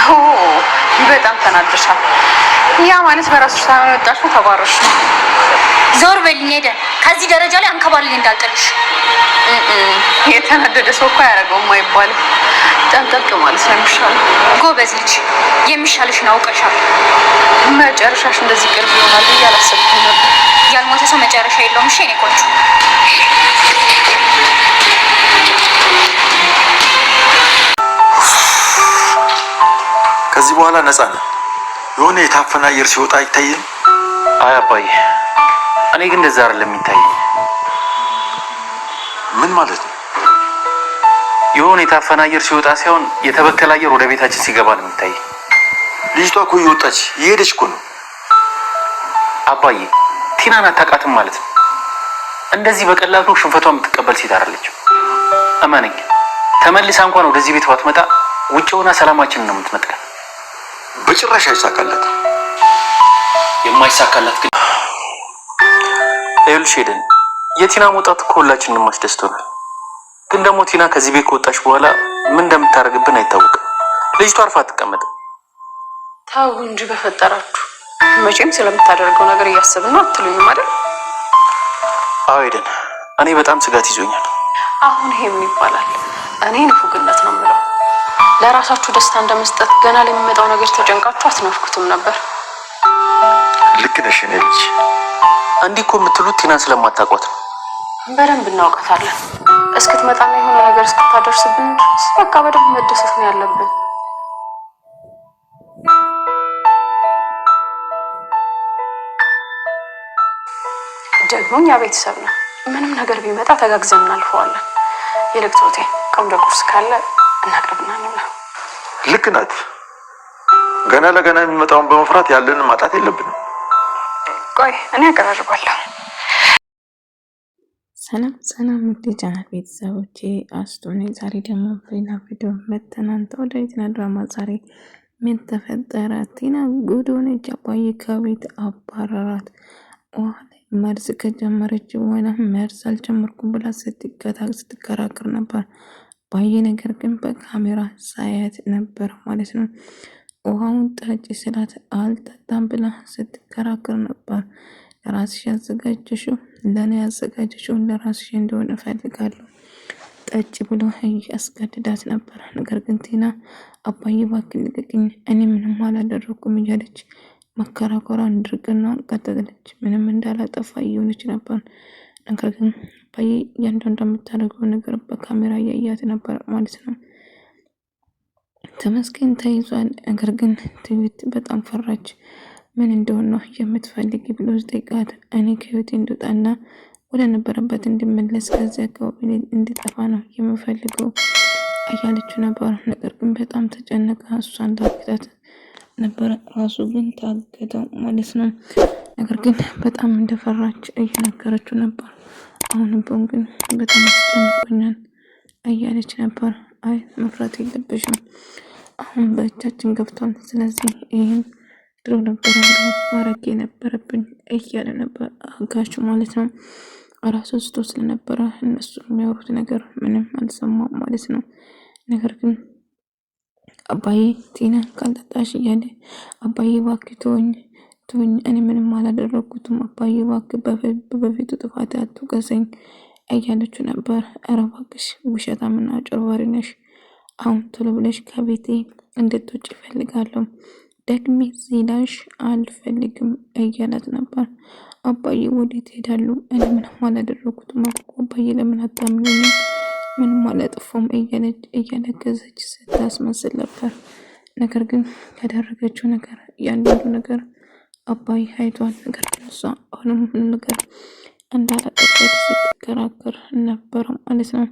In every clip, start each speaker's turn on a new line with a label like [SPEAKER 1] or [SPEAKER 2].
[SPEAKER 1] ኦ በጣም ተናደሻል። ያ ማለት በራስሽ ሳይሆን ወጣሽው ተባረሽ ነው።
[SPEAKER 2] ዞር በልኝ ሄደን ከዚህ ደረጃ ላይ አንከባልል እንዳልጥልሽ።
[SPEAKER 1] የተናደደ ሰው እኮ አያደርገውም አይባልም። ጠንቀቅ ማለት ነው የሚሻለው።
[SPEAKER 2] ጎበዝ ልጅ፣ የሚሻልሽን አውቀሻል።
[SPEAKER 1] መጨረሻሽ እንደዚህ ቅርብ ይሆናል ብዬ አላሰብኩም ነበር።
[SPEAKER 2] ያልሞተ ሰው መጨረሻ የለውም። እሺ እኔ ቆንጆ
[SPEAKER 3] ከዚህ በኋላ ነፃ ነህ። የሆነ የታፈነ አየር ሲወጣ አይታየም?
[SPEAKER 4] አይ አባዬ፣ እኔ ግን እንደዛ አይደለም የሚታየኝ።
[SPEAKER 3] ምን ማለት ነው?
[SPEAKER 4] የሆነ የታፈነ አየር ሲወጣ ሳይሆን የተበከለ አየር ወደ ቤታችን ሲገባ ነው የሚታየኝ።
[SPEAKER 3] ልጅቷ እኮ እየወጣች እየሄደች እኮ ነው።
[SPEAKER 4] አባዬ፣ ቲናን አታውቃትም ማለት ነው። እንደዚህ በቀላሉ ሽንፈቷን የምትቀበል ሴት አይደለችም። እመነኝ፣ ተመልሳ እንኳን ወደዚህ ቤት ባትመጣ ውጭ ሆና ሰላማችንን ነው የምትነጥቀን።
[SPEAKER 3] በጭራሽ አይሳካላት።
[SPEAKER 4] የማይሳካላት ግን ይኸውልሽ ሄደን የቲና መውጣት እኮ ሁላችንንም አስደስቶናል። ግን ደግሞ ቲና ከዚህ ቤት ከወጣች በኋላ ምን እንደምታደርግብን አይታወቅም። ልጅቷ አርፋ አትቀመጥም።
[SPEAKER 1] ታው እንጂ በፈጠራችሁ መቼም ስለምታደርገው ነገር እያሰብን አትሉኝም አይደል?
[SPEAKER 4] አዎ ሄደን፣ እኔ በጣም ስጋት ይዞኛል።
[SPEAKER 1] አሁን ይሄ ምን ይባላል? እኔ ንፉግነት ነው የምለው። ለራሳችሁ ደስታ እንደመስጠት ገና ለሚመጣው ነገር ተጨንቃችሁ አትነፍኩትም ነበር።
[SPEAKER 3] ልክ ነሽ የኔ ልጅ።
[SPEAKER 4] እንዲህ እኮ የምትሉት ቲናን ስለማታውቋት ነው።
[SPEAKER 1] በደንብ እናውቃታለን። እስክትመጣና የሆነ ነገር እስክታደርስብን ድረስ በቃ በደንብ መደሰት ነው ያለብን። ደግሞ እኛ ቤተሰብ ነው። ምንም ነገር ቢመጣ ተጋግዘን እናልፈዋለን። የልክቶቴ ቆንጆ ቁርስ ካለ እናቅርብና እንብላ።
[SPEAKER 3] ልክ ናት። ገና ለገና የሚመጣውን በመፍራት ያለንን ማጣት የለብንም።
[SPEAKER 1] ቆይ እኔ አቀራርባለሁ።
[SPEAKER 5] ሰላም ሰላም፣ ውድ ቻናል ቤተሰቦቼ አስቱ ነኝ። ዛሬ ደግሞ በሌላ ቪዲዮ መተናል። ወደ ቲና ድራማ ዛሬ ምን ተፈጠረ? ቲና ጉድ ሆነች። አባዬ ከቤት አባረራት። መርዝ ከጀመረች በኋላ መርዝ አልጀመርኩም ብላ ስትከራከር ነበር አባዬ። ነገር ግን በካሜራ ሳያት ነበር ማለት ነው። ውሃውን ጠጪ ስላት አልጠጣም ብላ ስትከራከር ነበር። ለራስሽ ያዘጋጀሽው ለኔ ያዘጋጀሽው ለራስሽ እንደሆነ እፈልጋለሁ ጠጪ ብሎ ያስገድዳት ነበር። ነገር ግን ቲና አባዬ እባክህ ልቀቅኝ፣ እኔ ምንም አላደረኩም እያለች መከራከሯን ድርቅናዋን ቀጠለች። ምንም እንዳላጠፋ እየሆነች ነበር። ነገር ግን አባዬ እያንዳንዷ የምታደርገው ነገር በካሜራ እያያት ነበር ማለት ነው። ተመስገን ተይዟል። ነገር ግን ትዊት በጣም ፈራች። ምን እንደሆነ ነው የምትፈልጊ ብሎ ጠይቃት። እኔ ከህይወቴ እንድወጣና ወደ ነበረበት እንድመለስ ከዚያ አካባቢ እንድጠፋ ነው የምፈልገው እያለችው ነበር። ነገር ግን በጣም ተጨነቀ። እሷ እንዳግታት ነበር፣ ራሱ ግን ታገተው ማለት ነው። ነገር ግን በጣም እንደፈራች እየነገረችው ነበር። አሁንም ቢሆን ግን በጣም አስጨንቆኛል እያለች ነበር። አይ መፍራት የለብሽም፣ አሁን በእጃችን ገብቷል። ስለዚህ ይህን ድሮ ነበር ማድረግ የነበረብኝ እያለ ነበር አጋቹ ማለት ነው። ራሱ ስቶ ስለነበረ እነሱ የሚያወሩት ነገር ምንም አልሰማም ማለት ነው። ነገር ግን አባዬ ቲና ካልጠጣሽ እያለ አባዬ እባክህ ተወኝ፣ እኔ ምንም አላደረኩትም፣ አባዬ እባክህ በፊቱ ጥፋት አትውቀሰኝ እያለችው ነበር። ኧረ እባክሽ ውሸታምና አጭበርባሪ ነሽ፣ አሁን ቶሎ ብለሽ ከቤቴ እንድትወጪ እፈልጋለሁ፣ ደግሜ ዚላሽ አልፈልግም እያላት ነበር። አባዬ ወዴት ሄዳሉ? እኔ ምንም አላደረኩትም አባዬ ለምን አታምኚኝም? ምንም አላጠፋም እያለገዘች ስታስመስል ነበር። ነገር ግን ያደረገችው ነገር ያንዳንዱ ነገር አባዬ አይቷል። ነገር ግን እሷ አሁንም ሁሉ ነገር እንዳላጠፋች ስትከራከር ነበር ማለት ነው።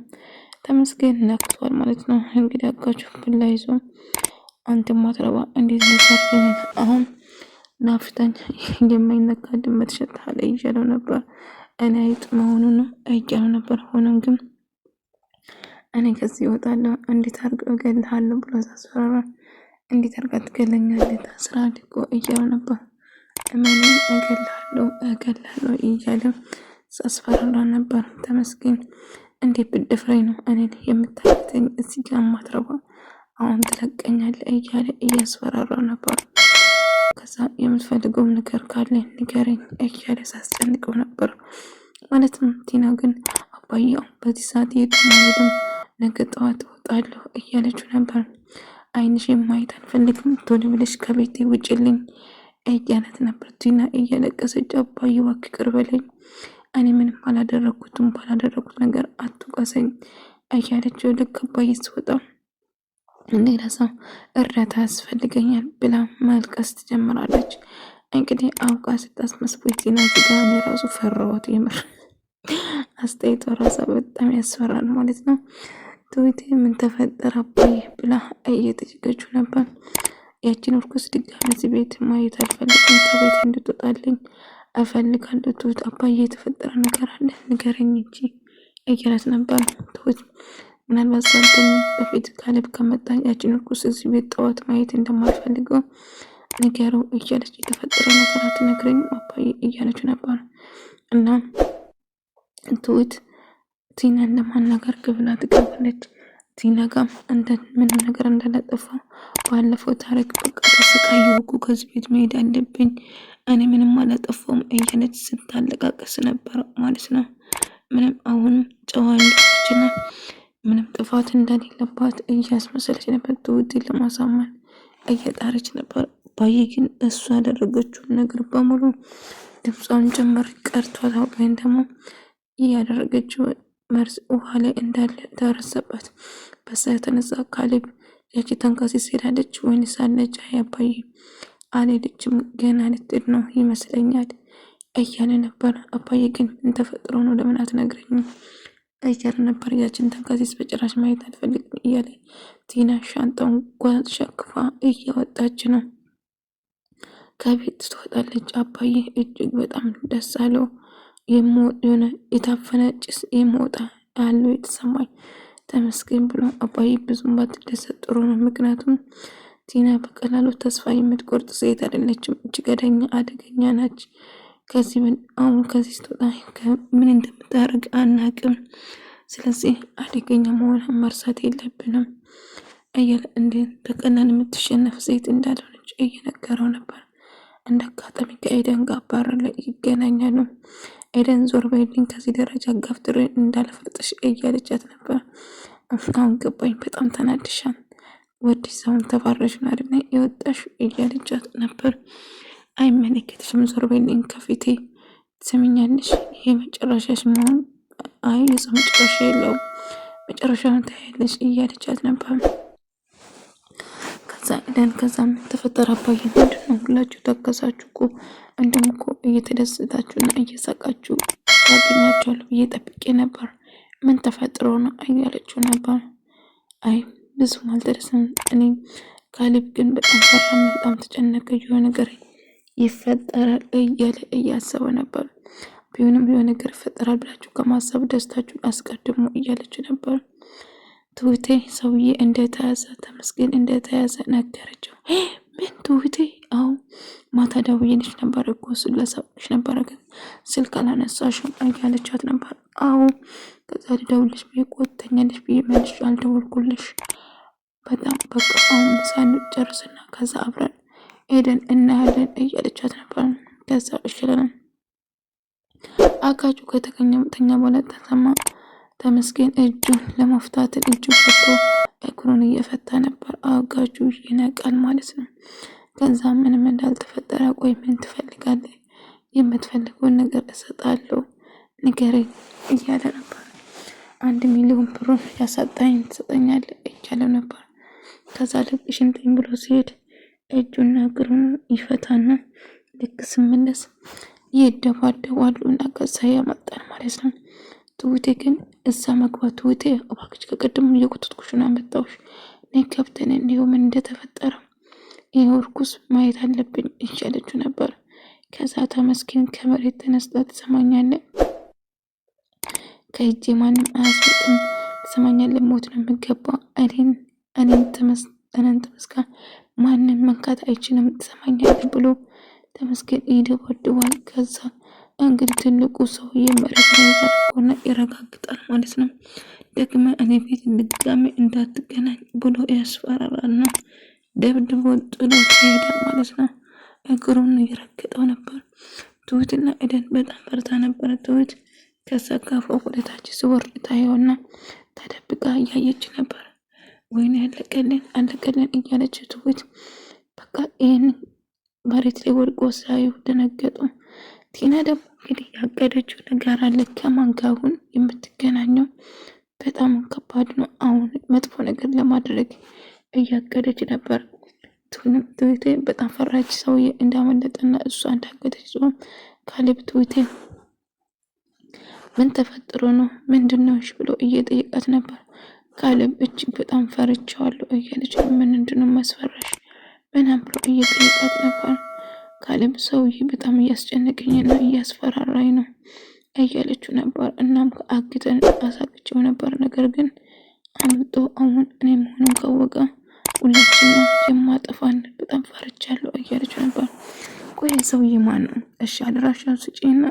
[SPEAKER 5] ተመስገን ነክቷል ማለት ነው። እንግዲህ አጋቹ ብላ ይዞ አንተ ማትረባ እንዴት ነካኝ? አሁን ናፍታኝ የማይነካ ድመት ሸታለ እያለው ነበር። እኔ አይጥ መሆኑንም እያለው ነበር። ሆኖም ግን እኔ ከዚህ እወጣለሁ፣ እንዴት አድርገው እገልሃለሁ ብሎ አስፈራራ። እንዴት አድርጋ ትገለኛለህ? ታስራ እኮ እያለው ነበር። እመኔ እገልሃለሁ እያለ አስፈራራ ነበር። ተመስገን እንዴት ብትደፍረኝ ነው እኔን የምታገተኝ? እዚህ ጋር ማትረባ አሁን ትለቀኛለህ እያለ እያስፈራራው ነበር። ከዛ የምትፈልገው ነገር ካለ ንገረኝ እያለ ሳስጨንቀው ነበር ማለትም። ቲና ግን አባዬው በዚህ ሰዓት የሄድም ነገ ጠዋት እወጣለሁ እያለችው ነበር። አይንሽ ማየት አልፈልግም፣ ቶሎ ብለሽ ከቤቴ ውጭልኝ እያለት ነበር። ቲና እያለቀሰች አባዬ እባክህ ይቅር በለኝ፣ እኔ ምንም አላደረኩትም፣ ባላደረኩት ነገር አትውቀሰኝ እያለችው ልክ አባዬ ሲወጣ ሌላ ሰው እርዳታ ያስፈልገኛል ብላ ማልቀስ ትጀምራለች። እንግዲህ አውቃ ስታስመስቦት ቲና ዝጋኔ ራሱ ፈራሁት። የምር አስተያየቷ ራሷ በጣም ያስፈራል ማለት ነው። ትሁቴ ምን ተፈጠረ አባዬ ብላ እየጠየቀችው ነበር። ያችን እርኩስ ድጋሚ እዚህ ቤት ማየት አልፈልግም፣ ከቤት እንድትወጣልኝ እፈልጋለሁ። ትሁት አባዬ የተፈጠረ ነገር አለ ንገረኝ እንጂ እያላት ነበር። ትሁት ምናልባት ሳንተኝ በፊት ካሌብ ከመጣ ያችን እርኩስ እዚህ ቤት ጠዋት ማየት እንደማልፈልገው ንገረው እያለች የተፈጠረ ነገር አትነግረኝም አባዬ እያለችው ነበር። እና ትሁት ቲናን ለማናገር ክፍል ትገባለች። ቲና ጋር ምንም ነገር እንዳላጠፋ ባለፈው ታሪክ በቃ ተሰቃየሁ እኮ ከዚህ ቤት መሄድ አለብኝ እኔ ምንም አላጠፋውም እያለች ስታለቃቀስ ነበር ማለት ነው። ምንም አሁን ጨዋ እንደሆነችና ምንም ጥፋት እንደሌለባት እያስመሰለች ነበር። ትሁትን ለማሳመን እየጣረች ነበር። አባዬ ግን እሱ ያደረገችውን ነገር በሙሉ ድምጿን ጭምር ቀርቷታል። ወይም ደግሞ እያደረገችው መርዝ ውሃ ላይ እንዳለ ተረሰባት። በዛ የተነሳ ካሌብ ያቺ ተንካሴ ሄዳለች ወይንስ አለች? አባዬ አልሄደችም ገና ልትሄድ ነው ይመስለኛል እያለ ነበር። አባዬ ግን ምን ተፈጥሮ ነው ለምን አትነግረኝም እያለ ነበር። ያችን ተንካሴስ በጭራሽ ማየት አልፈልግም እያለ ቲና ሻንጣውን ጓዝ ሸክፋ እያወጣች ነው። ከቤት ትወጣለች። አባዬ እጅግ በጣም ደስ አለው። የሆነ የታፈነ ጭስ የመውጣ ያለው የተሰማኝ ተመስገን ብሎ አባዬ ብዙም ባትደሰት ጥሩ ነው። ምክንያቱም ቲና በቀላሉ ተስፋ የምትቆርጥ ሴት አይደለችም። እጅግ አደገኛ ናች። አሁን ከዚህ ስትወጣ ምን እንደምታደርግ አናቅም። ስለዚህ አደገኛ መሆኗን መርሳት የለብንም እያለ እንደ በቀላል የምትሸነፍ ሴት እንዳልሆነች እየነገረው ነበር። እንደ አጋጣሚ ከኤደን ጋር ባር ላይ ይገናኛሉ። ኤደን ዞር በይልኝ ከዚህ ደረጃ ጋፍጥሬ እንዳልፈርጥሽ እያለቻት ነበር። አሁን ገባኝ፣ በጣም ተናድሻል፣ ወዲ ሰውን ተባረሽ ነው አይደል የወጣሽ እያለቻት ነበር። አይመለከትሽም፣ ዞር በይልኝ ከፊቴ ትሰሚኛለሽ፣ ይሄ መጨረሻሽ መሆን አይ የሰው መጨረሻ የለውም፣ መጨረሻውን ታያለሽ እያለቻት ነበር። ከዛ ምን ተፈጠረ አባዬ ምንድነው? ሁላችሁ ተከሳችሁ እኮ እንደም እኮ እየተደሰታችሁና እየሳቃችሁ ያገኛችኋለሁ ብዬ ጠብቄ ነበር፣ ምን ተፈጥሮ ነው እያለችው ነበር። አይ ብዙም አልደረሰም። እኔ ካሌብ ግን በጣም ፈራና በጣም ተጨነቀ፣ የሆነ ነገር ይፈጠራል እያለ እያሰበ ነበር። ቢሆንም የሆነ ነገር ይፈጠራል ብላችሁ ከማሰብ ደስታችሁን አስቀድሞ እያለች ነበር። ትሁቴ ሰውዬ እንደተያዘ ተመስገን እንደተያዘ ነገረችው። ምን ትሁቴ? አዎ ማታ ደውዬልሽ ነበር እኮ ስለሰብሽ ነበር ግን ስልክ አላነሳሽም እያለቻት ነበር። አዎ ከዛ ልደውልሽ ብዬ ቆተኛለሽ ብዬ መልሽ አልደወልኩልሽ። በጣም በቃ አሁን ሳንጨርስና ከዛ አብረን ሄደን እናያለን እያለቻት ነበር። ከዛ እሽለንም አጋጩ ከተገኘ በኋላ ተሰማ ተመስገን እጁን ለመፍታት እጁ ፈቶ እግሩን እየፈታ ነበር። አጋጁ ይነቃል ማለት ነው። ከዛ ምንም እንዳልተፈጠረ ቆይ ምን ትፈልጋለህ? የምትፈልገውን ነገር እሰጣለሁ ንገረኝ እያለ ነበር። 1 ሚሊዮን ብሩን ያሳጣኝ ትሰጠኛለህ እያለ ነበር። ከዛ ልክ ሽንጠኝ ብሎ ሲሄድ እጁና እግሩን ይፈታና ልክ ስመለስ ይደባደባሉ እና ከዛ ያመጣል ማለት ነው። ትሁቴ ግን እዛ መግባት ትሁቴ እባክሽ ከቀድሞ እየቆጠጥኩሽ ነው ያመጣሁሽ፣ ነይ ከብተን እንዲሁ ምን እንደተፈጠረ ይሄ እርኩስ ማየት አለብኝ እያለችው ነበር። ከዛ ተመስገን ከመሬት ተነስታ ትሰማኛለህ፣ ከእጄ ማንም አያስወጥም፣ ትሰማኛለህ፣ ሞት ነው የምገባው፣ እኔን ተመስገን ማንም መንካት አይችልም፣ ትሰማኛለህ ብሎ ተመስገን ይደባድባል። ከዛ እንግዲህ ትልቁ ሰውዬ መሬት ላይ ዘርቆና ይረጋግጣል ማለት ነው። ደግመ እኔ ቤት ድጋሜ እንዳትገናኝ ብሎ ያስፈራራል ነው። ደብድቦ ጥሎ ይሄዳል ማለት ነው። እግሩን እየረገጠው ነበር። ትሁትና ኤደን በጣም ፈርታ ነበር። ትሁት ከሰካፈው ወደታች ሲወርድ ታየውና ተደብቃ እያየች ነበር። ወይኔ አለቀልን እያለች ትሁት በቃ ይህን መሬት ላይ ወድቆ ሳዩ ደነገጡ። ቲና ደግሞ እንግዲህ ያቀደችው ነገር አለ። ከማን ጋር አሁን የምትገናኘው በጣም ከባድ ነው። አሁን መጥፎ ነገር ለማድረግ እያቀደች ነበር። ትሁቴ በጣም ፈራች። ሰውዬ እንዳመለጠና እሷ እንዳገተች ሲሆን ካሌብ ትሁቴ ምን ተፈጥሮ ነው ምንድነው ብሎ እየጠየቃት ነበር። ካሌብ እጅግ በጣም ፈርቻለሁ እያለች ምንድነው ማስፈራሽ ምናምን ብሎ እየጠየቃት ነበር። ካሌብ ሰውዬ በጣም እያስጨነቀኝና እያስፈራራኝ ነው እያለችው ነበር። እናም አግተን አሳቅቸው ነበር። ነገር ግን አምጦ አሁን እኔ መሆኑን ካወቀ ሁላችን ነው የማጠፋን፣ በጣም ፈርቻለሁ እያለችው ነበር። ቆይ ሰውዬ ማን ነው? እሺ አድራሻውን ስጪና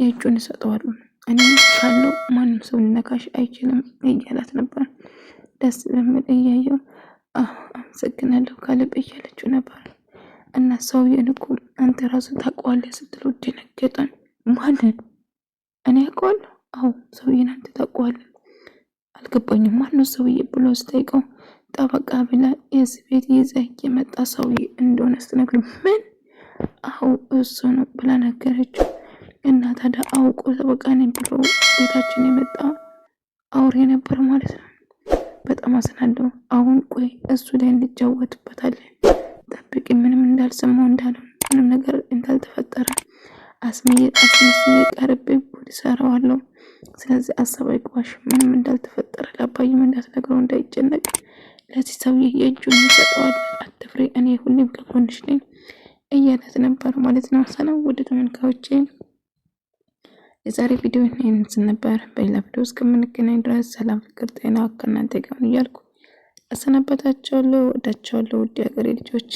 [SPEAKER 5] የእጁን እሰጠዋለሁ፣ እኔ ካለው ማንም ሰው ሊነካሽ አይችልም እያላት ነበር። ደስ በሚል እያየው አመሰግናለሁ ካሌብ እያለችው ነበር። እና ሰውዬን እኮ አንተ ራሱ ታውቀዋለህ ስትለው ደነገጠ። ማንን? እኔ አውቀዋለሁ? አዎ ሰውዬን አንተ ታውቀዋለህ? አልገባኝም። ማነው ሰውዬ ብሎ ስጠይቀው ጠበቃ ብላ የዚህ ቤት ይዘህ የመጣ ሰውዬ እንደሆነ ስትነግረው ምን? አዎ እሱ ነው ብላ ነገረችው። እና ታዲያ አውቆ ጠበቃ ነኝ ብሎ ቤታችን የመጣ አውሬ ነበር ማለት ነው። በጣም አዝናለሁ። አሁን ቆይ እሱ ላይ እንጫወትበታለን። ጠብቂ፣ ምንም እንዳልሰማው እንዳለው ምንም ነገር እንዳልተፈጠረ አስመስዬ ቀርቤ ጉድ ሰራዋለሁ። ስለዚህ አሰብ አይግባሽ፣ ምንም እንዳልተፈጠረ ለአባዬም እንዳትነግረው እንዳይጨነቅ። ለዚህ ሰውዬ የእጁን እንሰጠዋለን፣ አትፍሬ፣ እኔ ሁሌም ከጎንሽ ነኝ እያለት ነበር ማለት ነው። ሰላም ውድ ተመልካዮቼ፣ የዛሬ ቪዲዮ ይህንን ነበር። በሌላ ቪዲዮ እስከምንገናኝ ድረስ ሰላም፣ ፍቅር፣ ጤና ከእናንተ ጋር እያልኩ አሰናበታችኋለሁ። ወዳችኋለሁ ውድ ሀገሬ ልጆች።